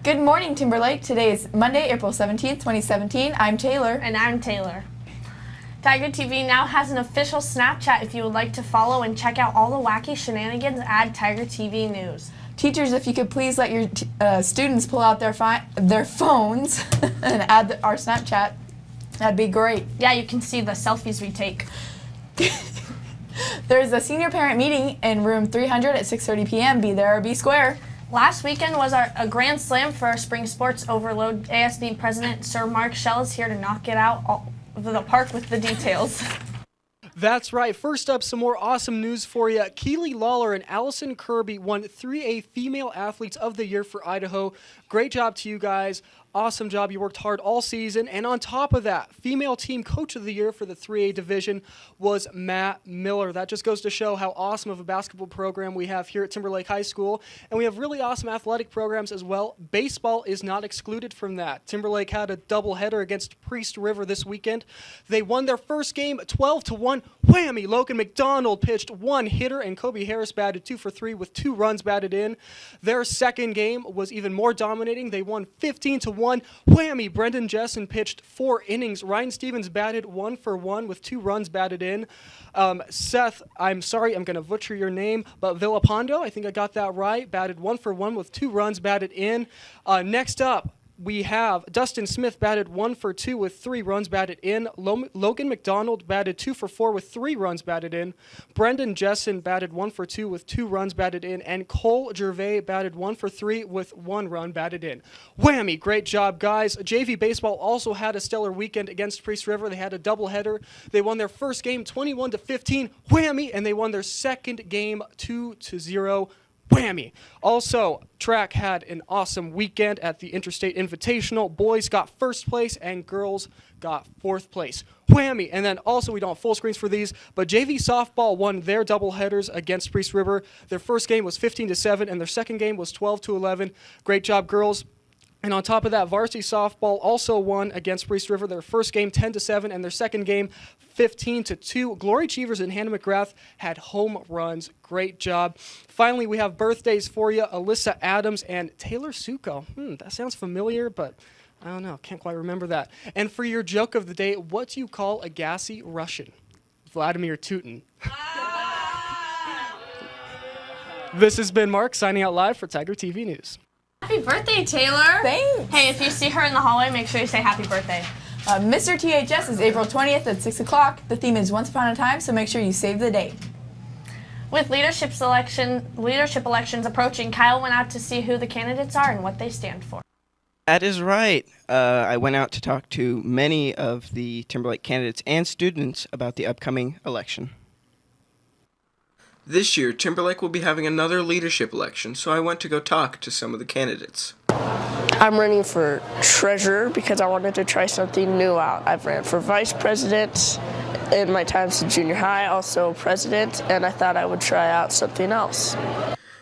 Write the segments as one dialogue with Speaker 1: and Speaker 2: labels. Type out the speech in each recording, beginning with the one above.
Speaker 1: Good morning, Timberlake. Today is Monday, April 17th, 2017. I'm Taylor.
Speaker 2: And I'm Taylor. Tiger TV now has an official Snapchat if you would like to follow and check out all the wacky shenanigans at Tiger TV News.
Speaker 1: Teachers, if you could please let your students pull out their phones and add our Snapchat, that'd be great.
Speaker 2: Yeah, you can see the selfies we take.
Speaker 1: There's a senior parent meeting in room 300 at 6:30 p.m. Be there or be square.
Speaker 2: Last weekend was a grand slam for our spring sports overload. ASB President Sir Mark Schell is here to knock it out of the park with the details.
Speaker 3: That's right. First up, some more awesome news for you. Keely Lawler and Allison Kirby won 3A Female Athletes of the Year for Idaho. Great job to you guys. Awesome job. You worked hard all season. And on top of that, Female Team Coach of the Year for the 3A division was Matt Miller. That just goes to show how awesome of a basketball program we have here at Timberlake High School. And we have really awesome athletic programs as well. Baseball is not excluded from that. Timberlake had a doubleheader against Priest River this weekend. They won their first game 12-1. Whammy! Logan McDonald pitched one hitter and Kobe Harris batted 2 for 3 with 2 runs batted in. Their second game was even more dominating. They won 15-1. Whammy! Brendan Jessen pitched 4 innings. Ryan Stevens batted 1 for 1 with 2 runs batted in. Seth, I'm sorry, I'm going to butcher your name, but Villapando, I think I got that right, batted 1 for 1 with 2 runs batted in. Next up, we have Dustin Smith batted 1 for 2 with 3 runs batted in. Logan McDonald batted 2 for 4 with 3 runs batted in. Brendan Jessen batted 1 for 2 with 2 runs batted in. And Cole Gervais batted 1 for 3 with 1 run batted in. Whammy! Great job, guys. JV Baseball also had a stellar weekend against Priest River. They had a doubleheader. They won their first game 21-15. Whammy! And they won their second game 2-0. Whammy! Also, track had an awesome weekend at the Interstate Invitational. Boys got first place and girls got fourth place. Whammy! And then also, we don't have full screens for these, but JV Softball won their doubleheaders against Priest River. Their first game was 15-7 and their second game was 12-11. Great job, girls. And on top of that, Varsity Softball also won against Priest River. Their first game 10-7 and their second game 15-2. Glory Cheevers and Hanne McGrath had home runs. Great job. Finally, we have birthdays for you. Alyssa Adams and Taylor Suko. That sounds familiar, but I don't know. Can't quite remember that. And for your joke of the day, what do you call a gassy Russian? Vladimir Putin. This has been Mark signing out live for Tiger TV News.
Speaker 2: Happy birthday, Taylor.
Speaker 1: Thanks.
Speaker 2: Hey, if you see her in the hallway, make sure you say happy birthday.
Speaker 1: Mr. THS is April 20th at 6 o'clock. The theme is Once Upon a Time, so make sure you save the date.
Speaker 2: With leadership elections approaching, Kyle went out to see who the candidates are and what they stand for.
Speaker 4: That is right. I went out to talk to many of the Timberlake candidates and students about the upcoming election.
Speaker 5: This year, Timberlake will be having another leadership election, so I went to go talk to some of the candidates.
Speaker 6: I'm running for treasurer because I wanted to try something new out. I've ran for vice president in my times in junior high, also president, and I thought I would try out something else.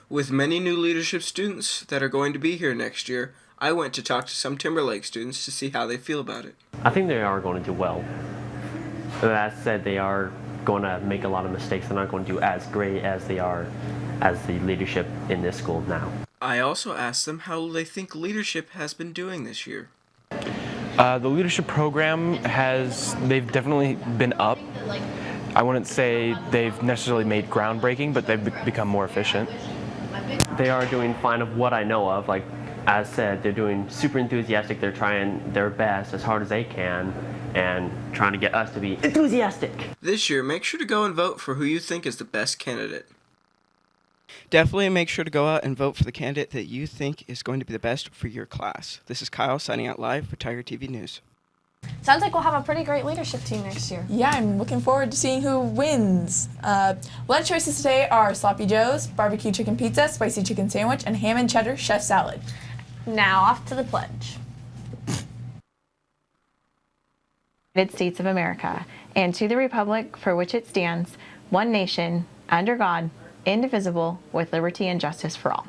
Speaker 5: With many new leadership students that are going to be here next year, I went to talk to some Timberlake students to see how they feel about it.
Speaker 7: I think they are going to do well. That said, they are going to make a lot of mistakes. They're not going to do as great as they are as the leadership in this school now.
Speaker 5: I also asked them how they think leadership has been doing this year.
Speaker 8: The leadership program they've definitely been up. I wouldn't say they've necessarily made groundbreaking, but they've become more efficient.
Speaker 7: They are doing fine of what I know of. Like, as said, they're doing super enthusiastic. They're trying their best as hard as they can and trying to get us to be enthusiastic.
Speaker 5: This year, make sure to go and vote for who you think is the best candidate.
Speaker 4: Definitely make sure to go out and vote for the candidate that you think is going to be the best for your class. This is Kyle signing out live for Tiger TV News.
Speaker 2: Sounds like we'll have a pretty great leadership team next year.
Speaker 1: Yeah, I'm looking forward to seeing who wins. Lunch choices today are Sloppy Joe's, barbecue chicken pizza, spicy chicken sandwich, and ham and cheddar chef salad.
Speaker 2: Now off to the pledge.
Speaker 9: United States of America, and to the republic for which it stands, one nation, under God, indivisible, with liberty and justice for all.